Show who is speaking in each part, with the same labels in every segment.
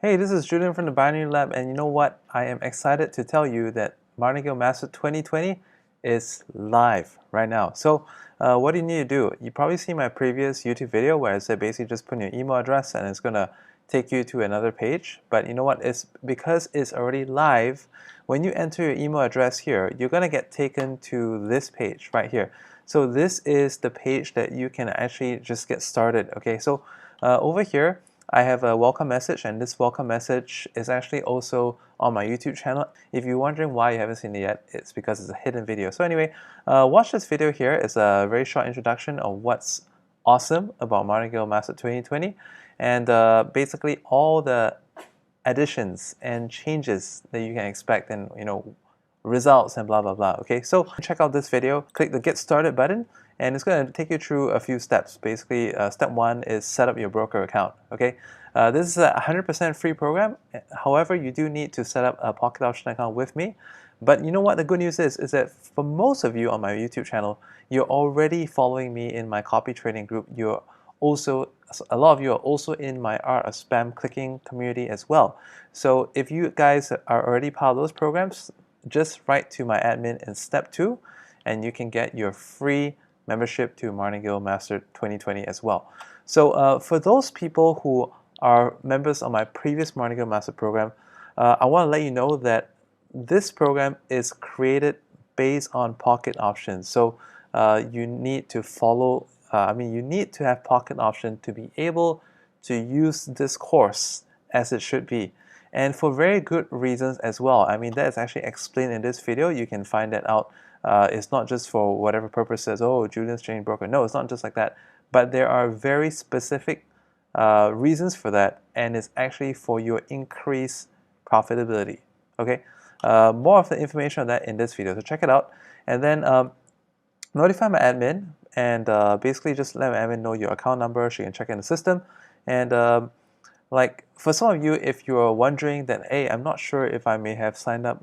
Speaker 1: Hey, this is Julian from the Binary Lab, and you know what? I am excited to tell you that Martingale Master 2020 is live right now. So, what do you need to do? You probably see my previous YouTube video where I said basically just put in your email address and it's gonna take you to another page. But you know what? It's because it's already live. When you enter your email address here, you're gonna get taken to this page right here. So this is the page that you can actually just get started. Okay, so over here, I have a welcome message, and this welcome message is actually also on my YouTube channel. If you're wondering why you haven't seen it yet, it's because it's a hidden video. So anyway, watch this video here. It's a very short introduction of what's awesome about Martingale Master 2020, and basically all the additions and changes that you can expect, and results and blah blah blah. Okay, so check out this video, click the get started button, and it's going to take you through a few steps. Basically, step one is set up your broker account. Okay, this is a 100% free program. However, you do need to set up a pocket option account with me. But you know what the good news is that for most of you on my YouTube channel, you're already following me in my copy trading group. A lot of you are also in my art of spam clicking community as well. So if you guys are already part of those programs, just write to my admin in step 2 and you can get your free membership to Martingale Master 2020 as well. So for those people who are members of my previous Martingale Master program, I want to let you know that this program is created based on pocket options. So you need to follow, you need to have pocket option to be able to use this course as it should be. And for very good reasons as well. I mean, that is actually explained in this video. You can find that out. It's not just for whatever purposes, oh, Julian's trading broker. No, it's not just like that. But there are very specific reasons for that, and it's actually for your increased profitability. Okay, more of the information on that in this video, so check it out. And then notify my admin, and basically just let my admin know your account number. She can check in the system. And like for some of you, if you're wondering that, hey, I'm not sure if I may have signed up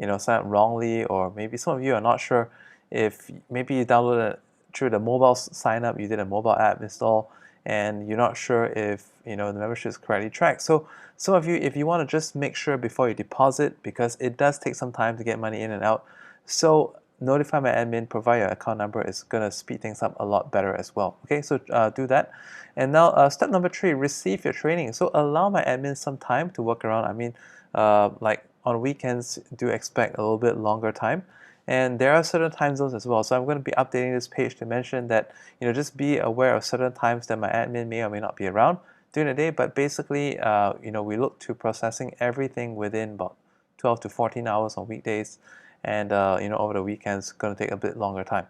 Speaker 1: signed up wrongly, or maybe some of you are not sure if maybe you downloaded through the mobile sign up, you did a mobile app install, and you're not sure if the membership is correctly tracked. So some of you, if you want to just make sure before you deposit, because it does take some time to get money in and out, so notify my admin, provide your account number. Is going to speed things up a lot better as well. Okay, so do that. And now step number 3, receive your training. So allow my admin some time to work around. I mean, like on weekends, do expect a little bit longer time. And there are certain time zones as well. So I'm going to be updating this page to mention that, just be aware of certain times that my admin may or may not be around during the day. But basically, we look to processing everything within about 12 to 14 hours on weekdays. And, over the weekends, it's going to take a bit longer time.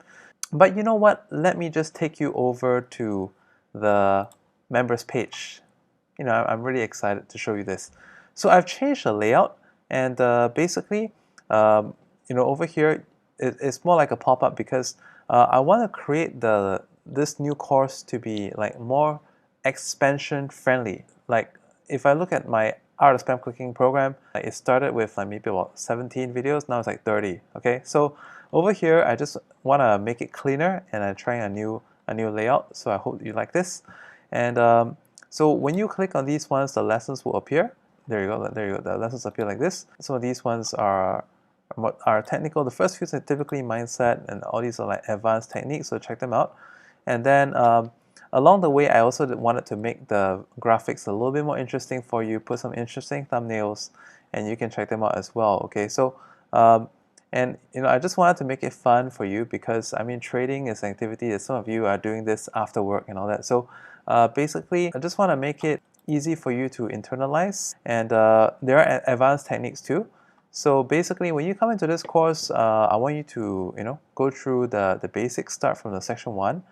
Speaker 1: But you know what? Let me just take you over to the members page. I'm really excited to show you this. So I've changed the layout, and basically, over here, it's more like a pop-up because I want to create this new course to be like more expansion friendly. Like if I look at my Art of Spam Clicking program, it started with like maybe about 17 videos, now it's like 30. Okay, so over here I just want to make it cleaner, and I'm trying a new layout. So I hope you like this. And so when you click on these ones, the lessons will appear. There you go. The lessons appear like this. Some of these ones are technical. The first few are typically mindset, and all these are like advanced techniques, so check them out. And then along the way, I also wanted to make the graphics a little bit more interesting for you, put some interesting thumbnails, and you can check them out as well. Okay, so I just wanted to make it fun for you, because I mean, trading is an activity that some of you are doing this after work and all that. So basically, I just want to make it easy for you to internalize, and there are advanced techniques too. So basically, when you come into this course, I want you to go through the basics, start from the section 1,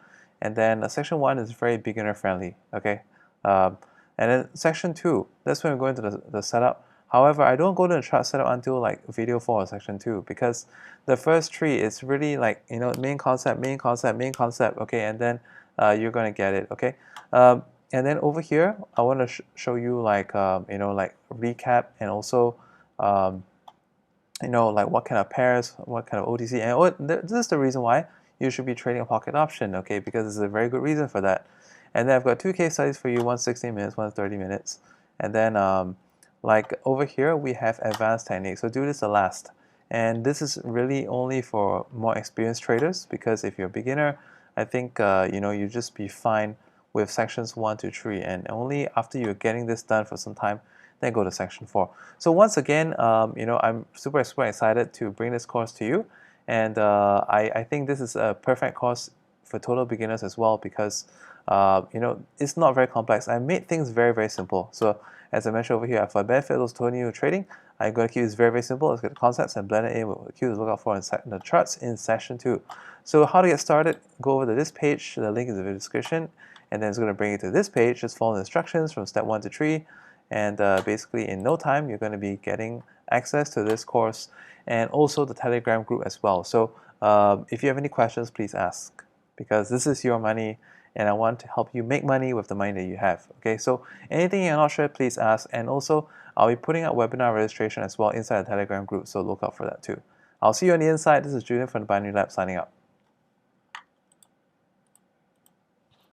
Speaker 1: and then section 1 is very beginner friendly. Okay, and then section 2, that's when we go into the setup. However, I don't go to the chart setup until like video 4 or section 2, because the first 3 is really like main concept, main concept, main concept. Okay, and then you're gonna get it. Okay. And then over here, I want to show you like like recap, and also like what kind of pairs, what kind of OTC, and this is the reason why you should be trading a pocket option, okay? Because there's a very good reason for that. And then I've got 2 case studies for you, one 16 minutes, one 30 minutes. And then like over here we have advanced techniques, so do this the last. And this is really only for more experienced traders, because if you're a beginner, I think you just be fine with sections 1 to 3, and only after you're getting this done for some time, then go to section 4. So once again, I'm super excited to bring this course to you, and I think this is a perfect course for total beginners as well, because it's not very complex. I made things very simple. So as I mentioned over here, for the benefit of those totally new trading, I'm going to keep this very simple. Let's get the concepts and blend it in with the cues to look out for in the charts in session 2. So how to get started, go over to this page, the link is in the description, and then it's going to bring you to this page. Just follow the instructions from step 1 to 3, and basically in no time you're going to be getting access to this course and also the Telegram group as well. So if you have any questions, please ask, because this is your money and I want to help you make money with the money that you have. Okay, so anything you're not sure, please ask. And also, I'll be putting up webinar registration as well inside the Telegram group, so look out for that too. I'll see you on the inside. This is Julian from the Binary Lab signing out.